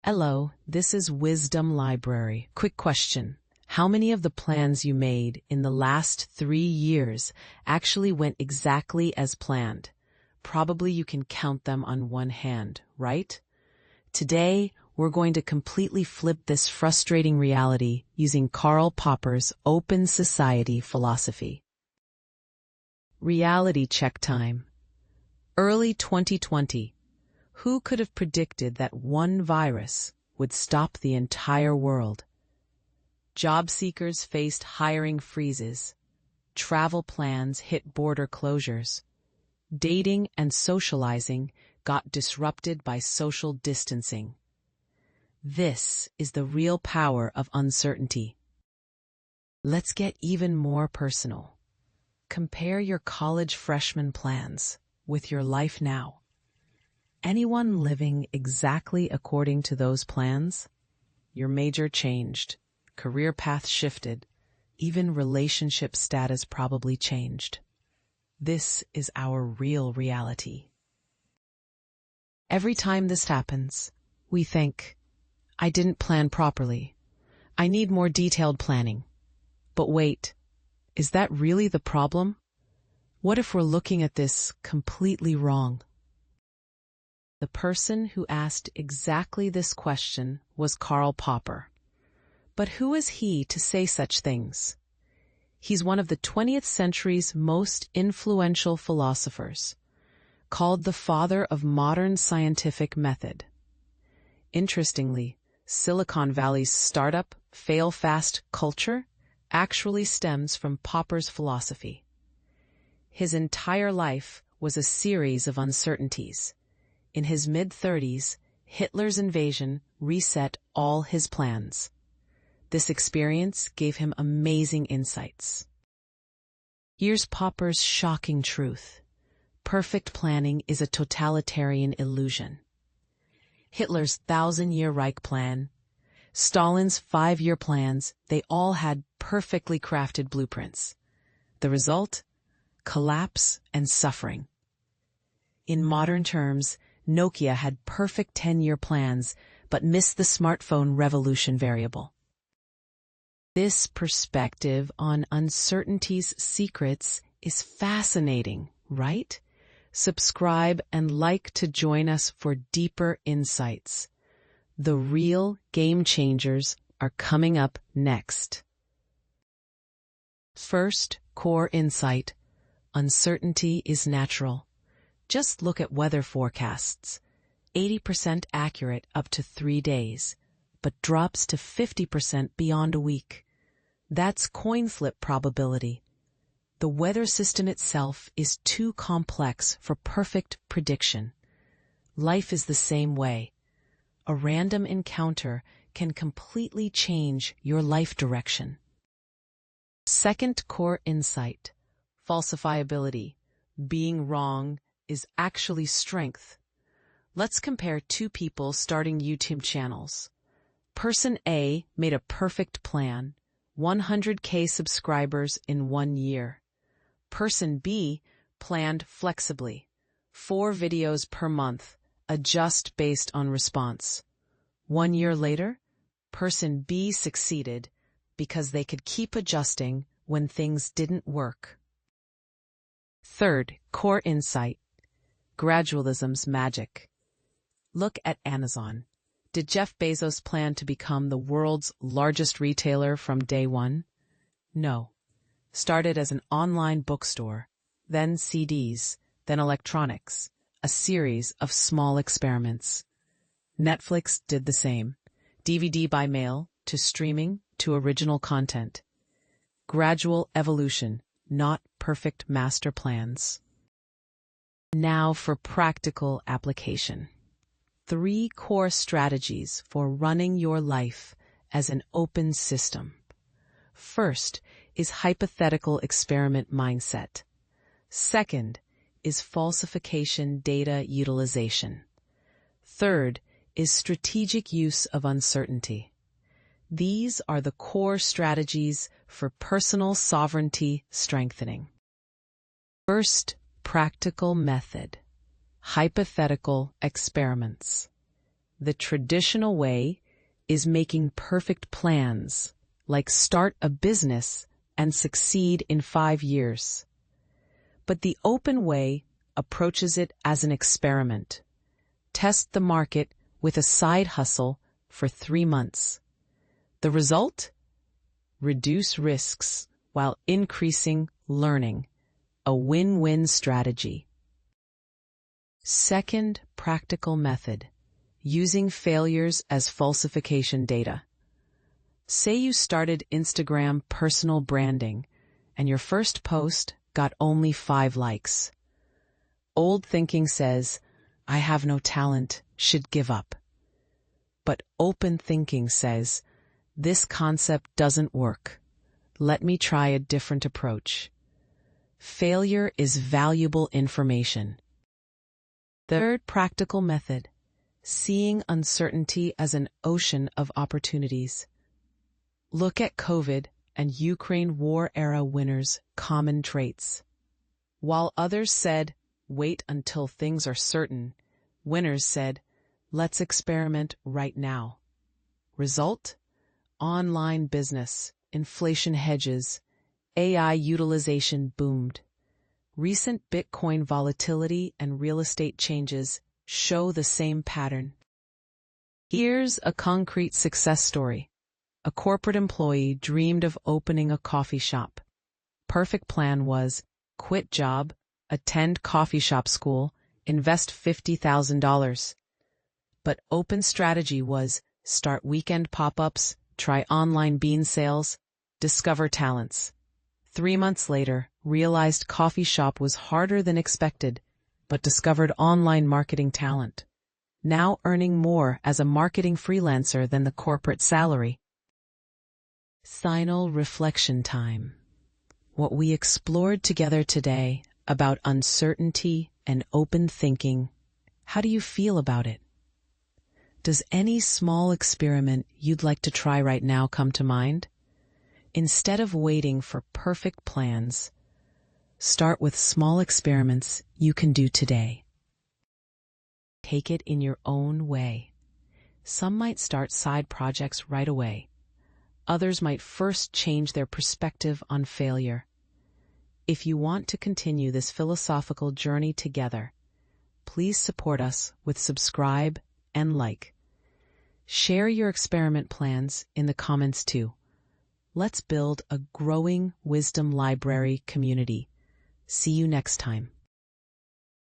Hello, this is Wisdom Library. Quick question. How many of the plans you made in the last 3 years actually went exactly as planned? Probably you can count them on one hand, right? Today, we're going to completely flip this frustrating reality using Karl Popper's Open Society philosophy. Reality check time. Early 2020. Who could have predicted that one virus would stop the entire world? Job seekers faced hiring freezes. Travel plans hit border closures. Dating and socializing got disrupted by social distancing. This is the real power of uncertainty. Let's get even more personal. Compare your college freshman plans with your life now. Anyone living exactly according to those plans? Your major changed, career path shifted, even relationship status probably changed. This is our real reality. Every time this happens, we think, I didn't plan properly. I need more detailed planning. But wait, is that really the problem? What if we're looking at this completely wrong? The person who asked exactly this question was Karl Popper. But who is he to say such things? He's one of the 20th century's most influential philosophers, called the father of modern scientific method. Interestingly, Silicon Valley's startup, fail-fast culture actually stems from Popper's philosophy. His entire life was a series of uncertainties. In his mid-30s, Hitler's invasion reset all his plans. This experience gave him amazing insights. Here's Popper's shocking truth. Perfect planning is a totalitarian illusion. Hitler's 1,000-year Reich plan, Stalin's 5-year plans, they all had perfectly crafted blueprints. The result? Collapse and suffering. In modern terms, Nokia had perfect 10-year plans, but missed the smartphone revolution variable. This perspective on uncertainty's secrets is fascinating, right? Subscribe and like to join us for deeper insights. The real game changers are coming up next. First, core insight. Uncertainty is natural. Just look at weather forecasts. 80% accurate up to 3 days, but drops to 50% beyond a week. That's coin flip probability. The weather system itself is too complex for perfect prediction. Life is the same way. A random encounter can completely change your life direction. Second core insight, falsifiability. Being wrong is actually strength. Let's compare 2 people starting YouTube channels. Person A made a perfect plan, 100K subscribers in 1 year. Person B planned flexibly, 4 videos per month, adjust based on response. 1 year later, person B succeeded because they could keep adjusting when things didn't work. Third, core insight. Gradualism's magic. Look at Amazon. Did Jeff Bezos plan to become the world's largest retailer from day one? No. Started as an online bookstore, then CDs, then electronics, a series of small experiments. Netflix did the same. DVD by mail, to streaming, to original content. Gradual evolution, not perfect master plans. Now for practical application. 3 core strategies for running your life as an open system. First is hypothetical experiment mindset. Second is falsification data utilization. Third is strategic use of uncertainty. These are the core strategies for personal sovereignty strengthening. First, practical method. Hypothetical experiments. The traditional way is making perfect plans, like start a business and succeed in 5 years. But the open way approaches it as an experiment. Test the market with a side hustle for 3 months. The result? Reduce risks while increasing learning. A win-win strategy. Second practical method, using failures as falsification data. Say you started Instagram personal branding and your first post got only 5 likes. Old thinking says, I have no talent, should give up. But open thinking says, this concept doesn't work. Let me try a different approach. Failure is valuable information. Third practical method, seeing uncertainty as an ocean of opportunities. Look at COVID and Ukraine war-era winners' common traits. While others said, wait until things are certain, winners said, let's experiment right now. Result? Online business, inflation hedges, AI utilization boomed. Recent Bitcoin volatility and real estate changes show the same pattern. Here's a concrete success story. A corporate employee dreamed of opening a coffee shop. Perfect plan was quit job, attend coffee shop school, invest $50,000. But open strategy was start weekend pop-ups, try online bean sales, discover talents. 3 months later, realized coffee shop was harder than expected, but discovered online marketing talent. Now earning more as a marketing freelancer than the corporate salary. Final reflection time. What we explored together today about uncertainty and open thinking, how do you feel about it? Does any small experiment you'd like to try right now come to mind? Instead of waiting for perfect plans, start with small experiments you can do today. Take it in your own way. Some might start side projects right away. Others might first change their perspective on failure. If you want to continue this philosophical journey together, please support us with subscribe and like. Share your experiment plans in the comments too. Let's build a growing wisdom library community. See you next time.